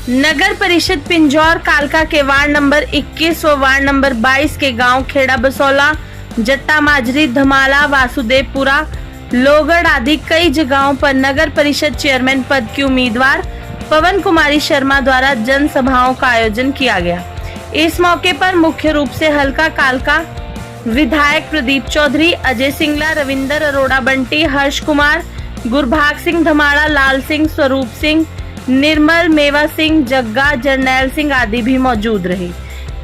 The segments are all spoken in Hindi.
नगर परिषद पिंजौर कालका के वार्ड नंबर 21 व वार्ड नंबर 22 के गांव खेड़ा बसौला, जट्टा माजरी, धमाला, वासुदेवपुरा, लोगड़ आदि कई जगहों पर नगर परिषद चेयरमैन पद की उम्मीदवार पवन कुमारी शर्मा द्वारा जनसभाओं का आयोजन किया गया। इस मौके पर मुख्य रूप से हल्का कालका विधायक प्रदीप चौधरी, अजय सिंगला, रविंदर अरोड़ा बंटी, हर्ष कुमार, गुरभाग सिंह धमाड़ा, लाल सिंह, स्वरूप सिंह, निर्मल, मेवा सिंह, जग्गा, जरनैल सिंह आदि भी मौजूद रहे।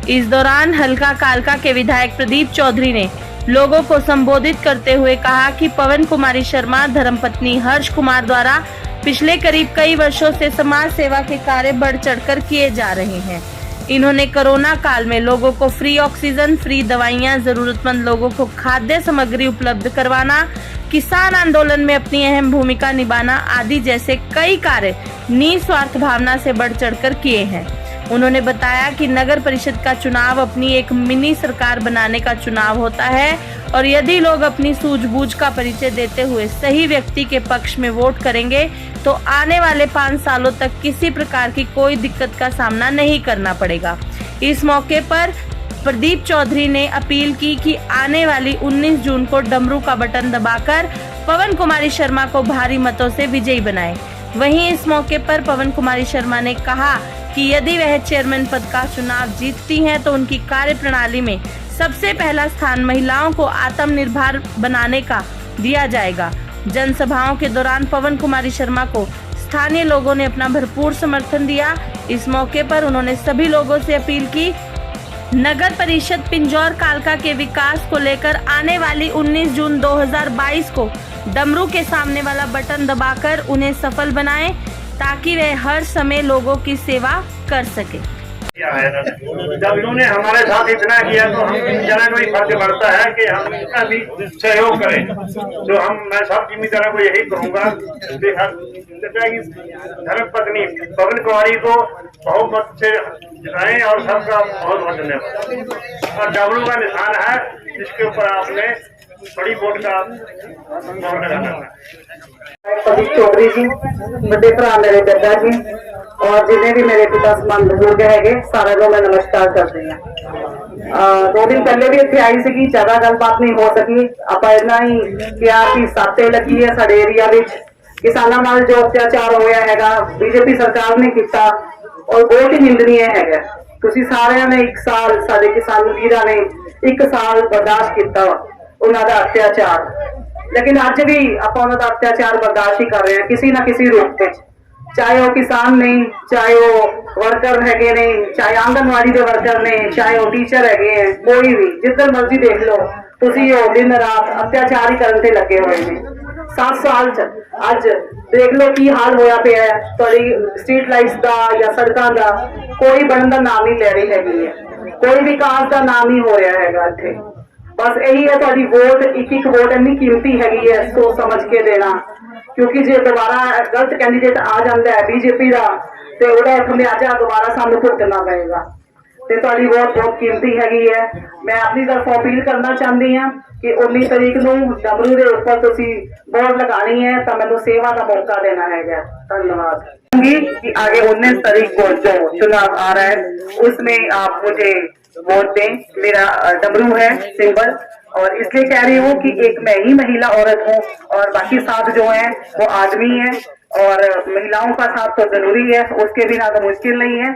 इस दौरान हल्का कालका के विधायक प्रदीप चौधरी ने लोगों को संबोधित करते हुए कहा कि पवन कुमारी शर्मा धर्मपत्नी हर्ष कुमार द्वारा पिछले करीब कई वर्षों से समाज सेवा के कार्य बढ़ चढ़कर किए जा रहे हैं। इन्होंने कोरोना काल में लोगों को फ्री ऑक्सीजन, फ्री दवाइयां, जरूरतमंद लोगों को खाद्य सामग्री उपलब्ध करवाना, किसान आंदोलन में अपनी अहम भूमिका निभाना आदि जैसे कई कार्य निस्वार्थ भावना से बढ़ चढ़कर किए हैं। उन्होंने बताया कि नगर परिषद का चुनाव अपनी एक मिनी सरकार बनाने का चुनाव होता है और यदि लोग अपनी सूझबूझ का परिचय देते हुए सही व्यक्ति के पक्ष में वोट करेंगे तो आने वाले 5 सालों तक किसी प्रकार की कोई दिक्कत का सामना नहीं करना पड़ेगा। इस मौके पर प्रदीप चौधरी ने अपील की कि आने वाली 19 जून को डमरू का बटन दबाकर पवन कुमारी शर्मा को भारी मतों से विजयी बनाएं। वहीं इस मौके पर पवन कुमारी शर्मा ने कहा कि यदि वह चेयरमैन पद का चुनाव जीतती हैं तो उनकी कार्य प्रणाली में सबसे पहला स्थान महिलाओं को आत्मनिर्भर बनाने का दिया जाएगा। जनसभाओं के दौरान पवन कुमारी शर्मा को स्थानीय लोगों ने अपना भरपूर समर्थन दिया। इस मौके पर उन्होंने सभी लोगों से अपील की नगर परिषद पिंजौर कालका के विकास को लेकर आने वाली 19 जून 2022 को डमरू के सामने वाला बटन दबाकर उन्हें सफल बनाएं ताकि वे हर समय लोगों की सेवा कर सके। जब इन्होंने हमारे साथ इतना किया तो हम जरा कोई फर्ज पड़ता है कि हम इनका भी सहयोग करें। तो मैं सब जिम्मेदारों को यही कहूँगा धर्म पत्नी पवन कुमारी को बहुत अच्छे जिताएं और सबका बहुत बहुत धन्यवाद। और डबलू का निशान है जिसके ऊपर आपने बड़ी वोट का मोहर लगाना है। प्रदीप चौधरी जी, बड़े भरा मेरे दादा जी और जिन्हें भी मेरे पिता समान बुजुर्ग है सारे को मैं नमस्कार कर रही हूँ। 2 दिन पहले भी इतने आई सी, ज्यादा गलबात नहीं हो सकी। आप इतना ही क्या कि साते लगी है साडे एरिया विच किसानों नाल जो अत्याचार होया हैगा बीजेपी सरकार ने किया और बहुत ही निंदनीय है। तुसी सारिਆਂ ने 1 साल साडे किसान वीरां ने 1 साल बर्दाश्त किया उन्हों का अत्याचार, लेकिन अज भी आप उन्होंने अत्याचार बर्दाश्त ही कर रहे हैं किसी ना किसी रूप में। चाहे वो किसान नहीं, चाहे वो वर्कर है नहीं, चाहे आंगनवाड़ी के वर्कर ने, चाहे वो टीचर है, कोई भी जिधर मर्जी देख लो तुसी दिन रात अत्याचार ही करने लगे हुए हैं। 7 साल अज देख लो की हाल होया पे है। थोड़ी स्ट्रीट लाइट्स का या सड़कों का कोई बनने का नाम नहीं ले रही हैगी है, कोई विकास का नाम नहीं हो रहा है इत्थे। बस यही है थोड़ी वोट, एक वोट इन्नी कीमती हैगी है, सोच समझ के देना, क्योंकि जो दोबारा गलत कैंडीडेट आ जाता है बीजेपी का तो वह खमियाजा दोबारा सानू भुगतना पड़ेगा। तो थोड़ी वोट बहुत कीमती हैगी है। मैं अपनी तरफ अपील करना चाहती हाँ कि 19 तारीख को डमरू के ऊपर तुसी वोट लगानी है तो मैं सेवा का मौका देना है। धन्यवाद। कि आगे 19 तारीख को जो चुनाव आ रहा है उसमें आप मुझे वोट दें। मेरा डमरू है सिंबल और इसलिए कह रही हूँ कि एक मैं ही महिला औरत हूँ और बाकी साथ जो है वो आदमी है और महिलाओं का साथ तो जरूरी है, उसके बिना तो मुश्किल नहीं है।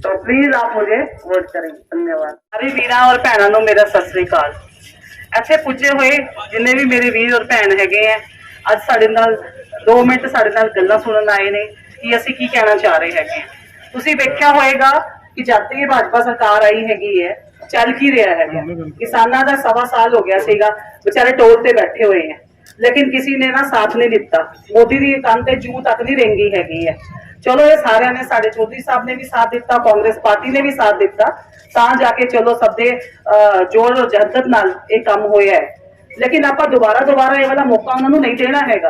तो प्लीज आप मुझे वोट करें। धन्यवाद। सारे वीरां और भैनों मेरा सत श्री अकाल। इत्थे पुजे हुए जिन्हें भी मेरे वीर और भैन है अज साडे नाल 2 मिनट साडे नाल गल्लां सुनन आए ने कि असीं की कहना चाह रहे हैं। तुसीं वेख्या होएगा कि जब तक भाजपा सरकार आई हैगी है चल की रहा है। किसानों का 1.25 साल हो गया सीगा, बेचारे टोल ते बैठे हुए हैं, लेकिन किसी ने ना साथ नहीं दिता। मोदी की कंन ते जूं तक नहीं रेंगी हैगी है। चलो ये सारे ने साडे चौधरी साहब ने भी साथ दिता, कांग्रेस पार्टी ने भी साथ दिता, तां जाके चलो सबदे जोर और जहदत नाल ये काम होया है। लेकिन आप दोबारा ये वाला मौका उन्होंने नहीं देना हैगा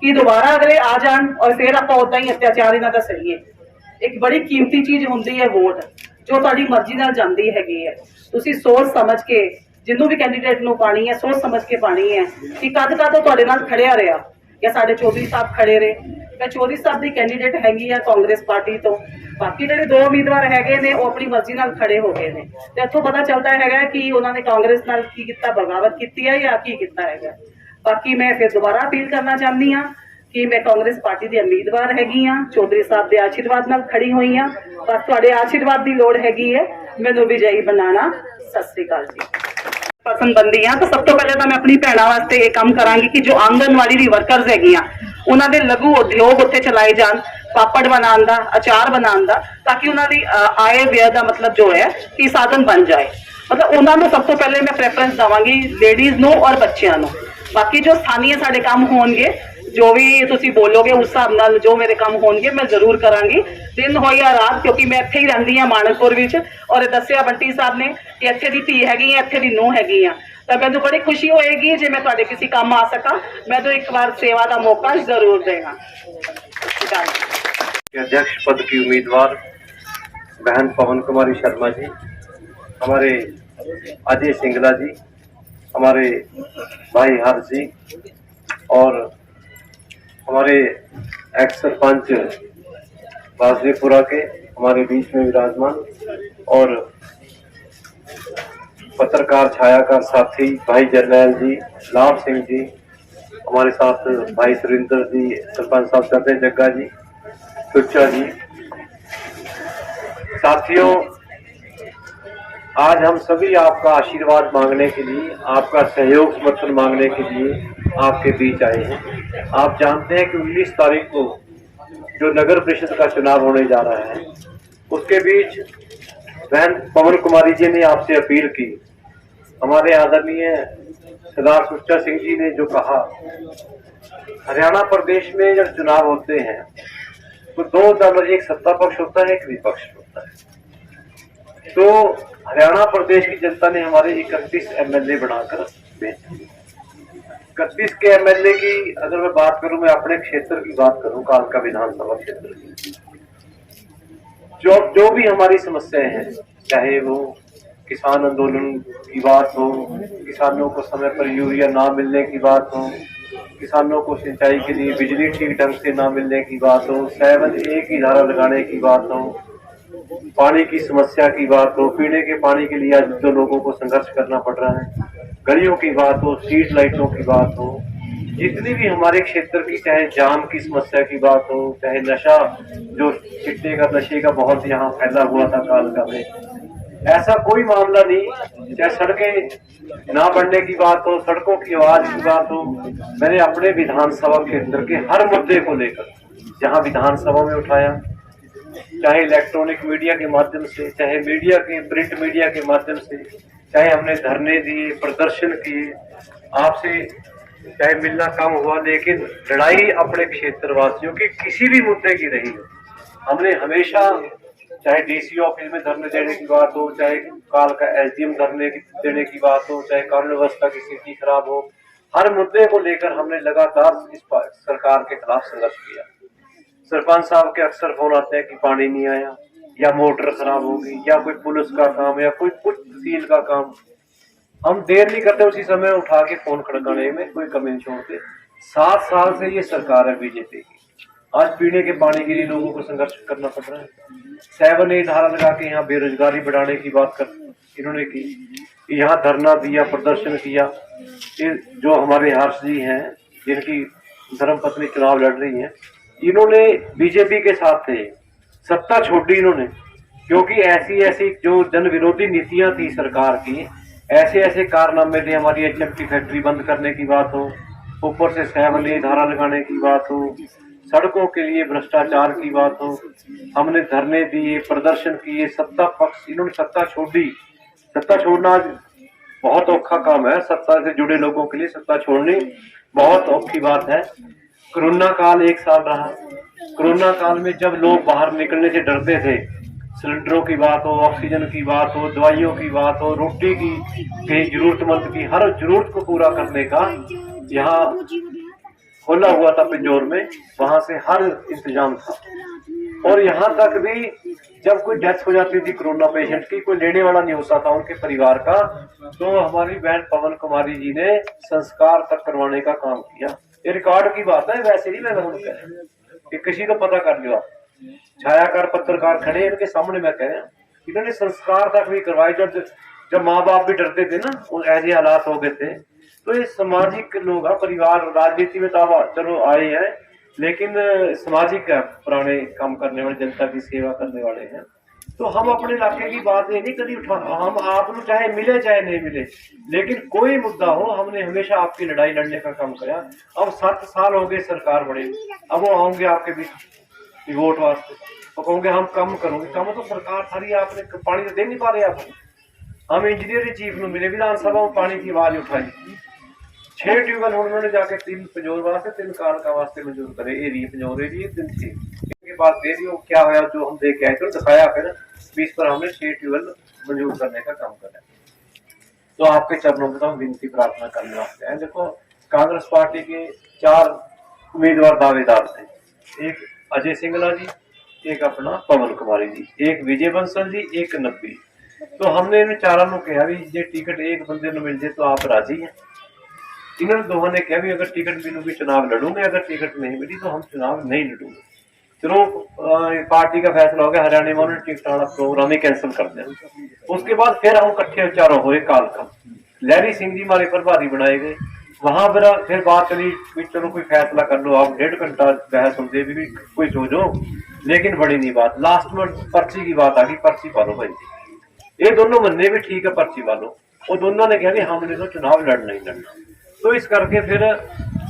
कि दोबारा अगले आ जान और फिर आप उदा ही अत्याचार इन्हां दा सहीए। एक बड़ी कीमती चीज होंदी है वोट, जो तुहाडी मर्जी नाल जांदी हैगी है। तुसीं सोच समझ के जिन्हों भी कैंडीडेट नूं पानी है सोच समझ के पानी है कि कद का तो तुहाडे नाल खड़िया रहा या साडे चौधरी साहब खड़े रहे। मैं चौधरी साहब की कैंडीडेट हैगी है कांग्रेस पार्टी तो ਬਾਕੀ ਜਿਹੜੇ ਦੋ ਉਮੀਦਵਾਰ ਹੈਗੇ ਨੇ ਉਹ ਆਪਣੀ ਮਰਜ਼ੀ ਨਾਲ ਖੜੇ ਹੋ ਗਏ ਨੇ ਤੇ ਇੱਥੋਂ ਪਤਾ ਚੱਲਦਾ ਹੈਗਾ ਕਿ ਉਹਨਾਂ ਨੇ ਕਾਂਗਰਸ ਨਾਲ ਕੀ ਕੀਤਾ, ਬਗਾਵਤ ਕੀਤੀ ਹੈ ਜਾਂ ਕੀ ਕੀਤਾ ਹੈਗਾ। ਬਾਕੀ ਮੈਂ ਫਿਰ ਦੁਬਾਰਾ ਅਪੀਲ ਕਰਨਾ ਚਾਹੁੰਦੀ ਹਾਂ ਕਿ ਮੈਂ ਕਾਂਗਰਸ ਪਾਰਟੀ ਦੀ ਉਮੀਦਵਾਰ ਹੈਗੀ ਹਾਂ, ਚੌਧਰੀ ਸਾਹਿਬ ਦੇ ਆਸ਼ੀਰਵਾਦ ਨਾਲ ਖੜੀ ਹੋਈ ਹਾਂ। ਬਸ ਤੁਹਾਡੇ ਆਸ਼ੀਰਵਾਦ ਦੀ ਲੋੜ ਹੈਗੀ ਹੈ ਮੈਨੂੰ ਵਿਜयी ਬਣਾਉਣਾ। ਸਤਿ ਸ੍ਰੀ ਅਕਾਲ ਜੀ। ਪਸੰਦ ਬੰਦੀ ਹਾਂ ਤਾਂ ਸਭ ਤੋਂ ਪਹਿਲਾਂ ਤਾਂ ਮੈਂ ਆਪਣੀ ਭੈਣਾਂ ਵਾਸਤੇ ਇਹ ਕੰਮ ਕਰਾਂਗੀ ਕਿ ਜੋ ਆਂਗਨਵਾੜੀ ਦੀ ਵਰਕਰਸ ਹੈਗੀਆਂ ਉਹਨਾਂ ਦੇ ਲਘੂ ਉਦਯੋਗ ਉੱਥੇ ਚਲਾਏ ਜਾਣ, ਪਾਪੜ ਬਣਾਉਣ ਦਾ, ਅਚਾਰ ਬਣਾਉਣ ਦਾ, ਤਾਂ ਕਿ ਉਹਨਾਂ ਦੀ ਆਏ ਵਿਅਹ ਦਾ ਮਤਲਬ ਜੋ ਹੈ ਕਿ ਸਾਧਨ ਬਣ ਜਾਏ। ਮਤਲਬ ਉਹਨਾਂ ਨੂੰ ਸਭ ਤੋਂ ਪਹਿਲੇ ਮੈਂ ਪ੍ਰੈਫਰੈਂਸ ਦੇਵਾਂਗੀ, ਲੇਡੀਜ਼ ਨੂੰ ਔਰ ਬੱਚਿਆਂ ਨੂੰ। ਬਾਕੀ ਜੋ ਸਥਾਨੀ ਸਾਡੇ ਕੰਮ ਹੋਣਗੇ, ਜੋ ਵੀ ਤੁਸੀਂ ਬੋਲੋਗੇ ਉਸ ਹਿਸਾਬ ਨਾਲ ਜੋ ਮੇਰੇ ਕੰਮ ਹੋਣਗੇ ਮੈਂ ਜ਼ਰੂਰ ਕਰਾਂਗੀ, ਦਿਨ ਹੋ ਜਾਂ ਰਾਤ, ਕਿਉਂਕਿ ਮੈਂ ਇੱਥੇ ਹੀ ਰਹਿੰਦੀ ਹਾਂ ਮਾਨਕਪੁਰ ਵਿੱਚ। ਔਰ ਦੱਸਿਆ ਬੰਟੀ ਸਾਹਿਬ ਨੇ ਕਿ ਇੱਥੇ ਦੀ ਧੀ ਹੈਗੀ ਆ, ਇੱਥੇ ਦੀ ਨੂੰਹ ਹੈਗੀ ਆ, ਤਾਂ ਮੈਨੂੰ ਬੜੀ ਖੁਸ਼ੀ ਹੋਏਗੀ ਜੇ मैं ਤੁਹਾਡੇ किसी काम आ सका। मैं तो एक बार सेवा का मौका जरूर देगा। अध्यक्ष पद की उम्मीदवार बहन पवन कुमारी शर्मा जी, हमारे अजय सिंगला जी, हमारे भाई हर्ष जी और हमारे एक्स सरपंच वासदेवपुरा के हमारे बीच में विराजमान और पत्रकार छायाकार साथी भाई जरनैल जी, लाभ सिंह जी, हमारे साथ भाई सुरेंद्र जी, सरपंच साहब चौधरी जग्गा जी, सुच्चा जी। साथियों, आज हम सभी आपका आशीर्वाद मांगने के लिए, आपका सहयोग समर्थन मांगने के लिए आपके बीच आए हैं। आप जानते हैं कि 19 तारीख को जो नगर परिषद का चुनाव होने जा रहा है, उसके बीच बहन पवन कुमारी जी ने आपसे अपील की। हमारे आदरणीय सरदार सुच्चा सिंह जी ने जो कहा, हरियाणा प्रदेश में जब चुनाव होते हैं तो दो दल, एक सत्ता पक्ष होता है, एक विपक्ष होता है। तो हरियाणा प्रदेश की जनता ने हमारे 31 एमएलए बनाकर भेजे। 31 के एमएलए की अगर मैं बात करूं, मैं अपने क्षेत्र की बात करूं, कालका विधानसभा क्षेत्र की, जो भी हमारी समस्याएं हैं, चाहे वो किसान आंदोलन की बात हो, किसानों को समय पर यूरिया ना मिलने की बात हो, किसानों को सिंचाई के लिए बिजली ठीक ढंग से ना मिलने की बात हो, 7A की धारा लगाने की बात हो, पानी की समस्या की बात हो, पीने के पानी के लिए आज जो लोगों को संघर्ष करना पड़ रहा है, गलियों की बात हो, स्ट्रीट लाइटों की बात हो, जितनी भी हमारे क्षेत्र की, चाहे जाम की समस्या की बात हो, चाहे नशा, जो चिट्टे का नशे का बहुत यहाँ फैला हुआ था कालका में, ऐसा कोई मामला नहीं। चाहे सड़कें ना बनने की बात हो, सड़कों की आवाज की बात हो, मैंने अपने विधानसभा क्षेत्र के हर मुद्दे को लेकर जहां विधानसभा में उठाया, चाहे इलेक्ट्रॉनिक मीडिया के माध्यम से, चाहे मीडिया के प्रिंट मीडिया के माध्यम से, चाहे हमने धरने दिए, प्रदर्शन किए, आपसे चाहे मिलना कम हुआ, लेकिन लड़ाई अपने क्षेत्रवासियों की किसी भी मुद्दे की रही हो, हमने हमेशा, चाहे डीसी ऑफिस में धरने देने की बात हो, चाहे काल का एसडीएम धरने देने की बात हो, चाहे कानून व्यवस्था की स्थिति खराब हो, हर मुद्दे को लेकर हमने लगातार इस सरकार के खिलाफ संघर्ष किया। सरपंच साहब के अक्सर फोन आते हैं कि पानी नहीं आया, या मोटर खराब हो गई, या कोई पुलिस का काम, या कोई कुछ तहसील का काम। हम देर नहीं करते, उसी समय उठा के फोन खड़काने में कोई कमी नहीं छोड़ते। 7 साल से ये सरकार है बीजेपी की। आज पीने के पानी के लिए लोगों को संघर्ष करना पड़ रहा है। 7A धारा लगा के यहाँ बेरोजगारी बढ़ाने की बात कर इन्होंने की, यहाँ धरना दिया, प्रदर्शन किया। ये जो हमारे हर्ष जी हैं, जिनकी धर्मपत्नी चुनाव लड़ रही हैं, इन्होंने बीजेपी के साथ थे, सत्ता छोड़ी इन्होंने, क्योंकि ऐसी ऐसी जो जन विरोधी नीतियां थी सरकार की, ऐसे ऐसे कारनामे थे। हमारी HFT फैक्ट्री बंद करने की बात हो, ऊपर से 7A धारा लगाने की बात हो, सड़कों के लिए भ्रष्टाचार की बात हो, हमने धरने दिए, प्रदर्शन किए। सत्ता पक्ष, इन्होंने सत्ता छोड़ी। सत्ता छोड़ना आज बहुत औखा काम है, सत्ता से जुड़े लोगों के लिए सत्ता छोड़नी बहुत औखी बात है। कोरोना काल 1 साल रहा। कोरोना काल में जब लोग बाहर निकलने से डरते थे, सिलेंडरों की बात हो, ऑक्सीजन की बात हो, दवाइयों की बात हो, रोटी की जरूरतमंद की हर जरूरत को पूरा करने का यहाँ खोला हुआ था पिंजौर में, वहां से हर इंतजाम था। और यहाँ तक भी जब कोई डेथ हो जाती थी कोरोना पेशेंट की, कोई लेने वाला नहीं होता था उनके परिवार का, तो हमारी बहन पवन कुमारी जी ने संस्कार तक करवाने का काम किया। ये रिकॉर्ड की बात है, वैसे नहीं मैं कह रहा कि किसी को पता कर लिया। छायाकार पत्रकार खड़े इनके सामने, मैं कह रहा इन्होंने संस्कार तक भी करवाए। जब माँ बाप भी डरते थे ना, ऐसे हालात हो गए थे। तो ये सामाजिक लोग हैं, परिवार राजनीति में तो आप चलो आए हैं, लेकिन सामाजिक है, पुराने काम करने वाले, जनता की सेवा करने वाले हैं। तो हम अपने इलाके की बात नहीं कभी उठा, हम आप लोग चाहे मिले चाहे नहीं मिले, लेकिन कोई मुद्दा हो हमने हमेशा आपकी लड़ाई लड़ने का काम किया। अब 7 साल हो गए सरकार बड़े, अब वो आएंगे आपके बीच वोट वास्ते, तो कहोगे हम कम करोगे। कम तो सरकार सारी आपने पानी तो दे नहीं पा रहे आप। हम इंजीनियर चीफ में मिले, विधानसभा में पानी की आवाज उठाई। 6 ट्यूबवेल उन्होंने जाके 3 पंजोर वास्ते, 3 कालका वास्ते मंजूर करे, एरिया पंजोर एरिया 3 के बाद दे दी। क्या होया जो हम देख के आए थे दिखाया, फिर 20 पर हमने 6 ट्यूबवेल मंजूर करने का काम करा। तो आपके चरणों में तो हम विनती प्रार्थना करने वास्ते हैं। देखो, कांग्रेस पार्टी के 4 उम्मीदवार दावेदार थे, एक अजय सिंगला जी, एक अपना पवन कुमारी जी, एक विजय बंसल जी, एक नब्बी। तो हमने इन चारों को कहा भी जे टिकट एक बंदे को मिल जाए तो आप राजी हैं। इन्होंने दोनों ने कहा भी अगर टिकट मिलूगी चुनाव लड़ूंगे, अगर टिकट नहीं मिली तो हम चुनाव नहीं लड़ूंगे। चलो पार्टी का फैसला हो गया, हरियाणा में उन्होंने टिकट वाला प्रोग्राम ही कैंसिल कर दिया। उसके बाद फिर हम इकट्ठे चारों हुए कालका, लहरी सिंह जी हमारे प्रभारी बनाए गए। वहां फिर बात चली कि चलो कोई फैसला कर लो, आप 1.5 घंटा बहस होते भी कोई सोचो, लेकिन बड़ी नहीं बात। लास्ट में पर्ची की बात आ गई, पर्ची पालो भाई। ये दोनों मन्ने भी ठीक है पर्ची वालों, वो दोनों ने कहा कि हमने तो चुनाव लड़ना ही लड़ना। तो इस करके फिर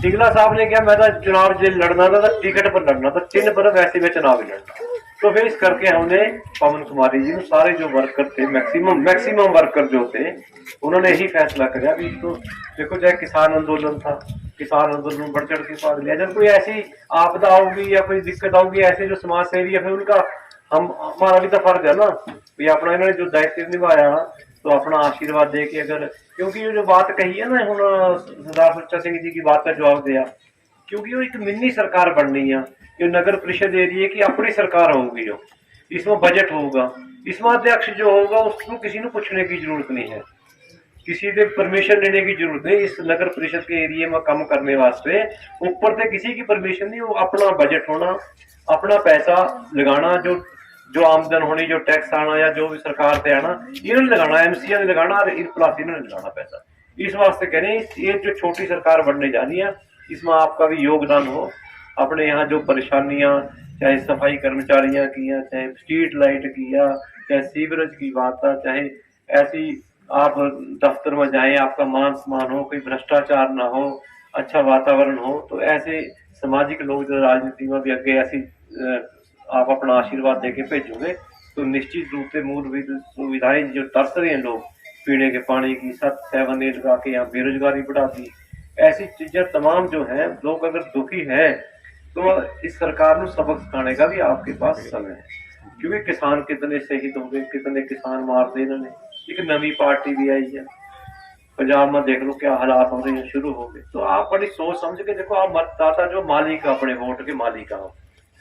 सिंगला साहब ने कहा मैं तो चुनाव जो लड़ना था तो टिकट पर लड़ना था, चिन्ह पर वैसे में चुनाव ही लड़ना। तो फिर इस करके हमने पवन कुमारी जी सारे जो वर्कर थे, मैक्सिमम वर्कर जो थे, उन्होंने यही फैसला किया भी तो देखो, चाहे किसान आंदोलन था, किसान आंदोलन में बढ़ चढ़ के भाग लिया। जब कोई ऐसी आपदा होगी या कोई दिक्कत होगी, ऐसे जो समाज सेवी है, फिर उनका हमारा भी तो फर्ज है ना भी अपना इन्होंने जो दायित्व निभाया तो अपना आशीर्वाद दे के। अगर क्योंकि ये जो बात कही है ना, हम सरदार सुच्चा सिंह जी की बात का जवाब दिया, क्योंकि वो एक मिनी सरकार बननी है, जो नगर परिषद एरिया की अपनी सरकार होगी, जो इसमें बजट होगा, इसमें अध्यक्ष जो होगा उसको किसी ने पूछने की जरूरत नहीं है, किसी से परमिशन लेने की जरूरत नहीं। इस नगर परिषद के एरिया में काम करने वास्ते ऊपर से किसी की परमिशन नहीं, वो अपना बजट होना, अपना पैसा लगाना, जो आमदन होनी, जो टैक्स आना या जो भी सरकार से आना, इन्होंने लगाना, एमसीए ने लगाना और प्लस इन्होंने लगाना पैसा। इस वास्ते कह रहे हैं ये जो छोटी सरकार बनने जा रही है, इसमें आपका भी योगदान हो। अपने यहाँ जो परेशानियां, चाहे सफाई कर्मचारियों की या चाहे स्ट्रीट लाइट की या चाहे सीवरेज की बात है, चाहे ऐसी आप दफ्तर में जाएं, आपका मान सम्मान हो, कोई भ्रष्टाचार ना हो, अच्छा वातावरण हो, तो ऐसे सामाजिक लोग जो राजनीति में भी आगे ऐसी आप अपना आशीर्वाद देके भेजोगे तो निश्चित रूप से मूलभूत सुविधाएं जो तरस रहे हैं लोग, पीने के पानी की 7-8 लगा के यहाँ बेरोजगारी बढ़ा दी, ऐसी चीजें तमाम जो है, लोग अगर दुखी है तो इस सरकार को सबक सिखाने का भी आपके पास समय है। क्योंकि किसान कितने शहीद हो गए, कितने किसान मार दे इन्होंने। एक नवी पार्टी भी आई है पंजाब में, देख लो क्या हालात हो रहे हैं, शुरू हो गए। तो आप बड़ी सोच समझ के देखो, आप मतदाता जो मालिक, अपने वोट के मालिक हो,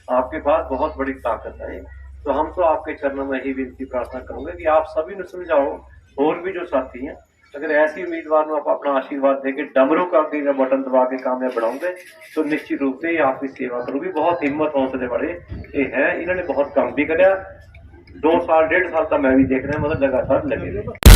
आपके पास बहुत बड़ी ताकत है। तो हम तो आपके चरणों में ही विनती प्रार्थना करूंगे कि आप सभी ने समझाओ, और भी जो साथी हैं, अगर ऐसी उम्मीदवार में आप अपना आशीर्वाद देके डमरू का बटन दबा के कामयाब बढ़ाओगे तो निश्चित रूप से आपकी सेवा करोगी। बहुत हिम्मत हौसले बड़े ये है, इन्होंने बहुत काम भी कराया। 2 साल 1.5 साल तक मैं भी देख रहा हूँ, मतलब लगातार लगे।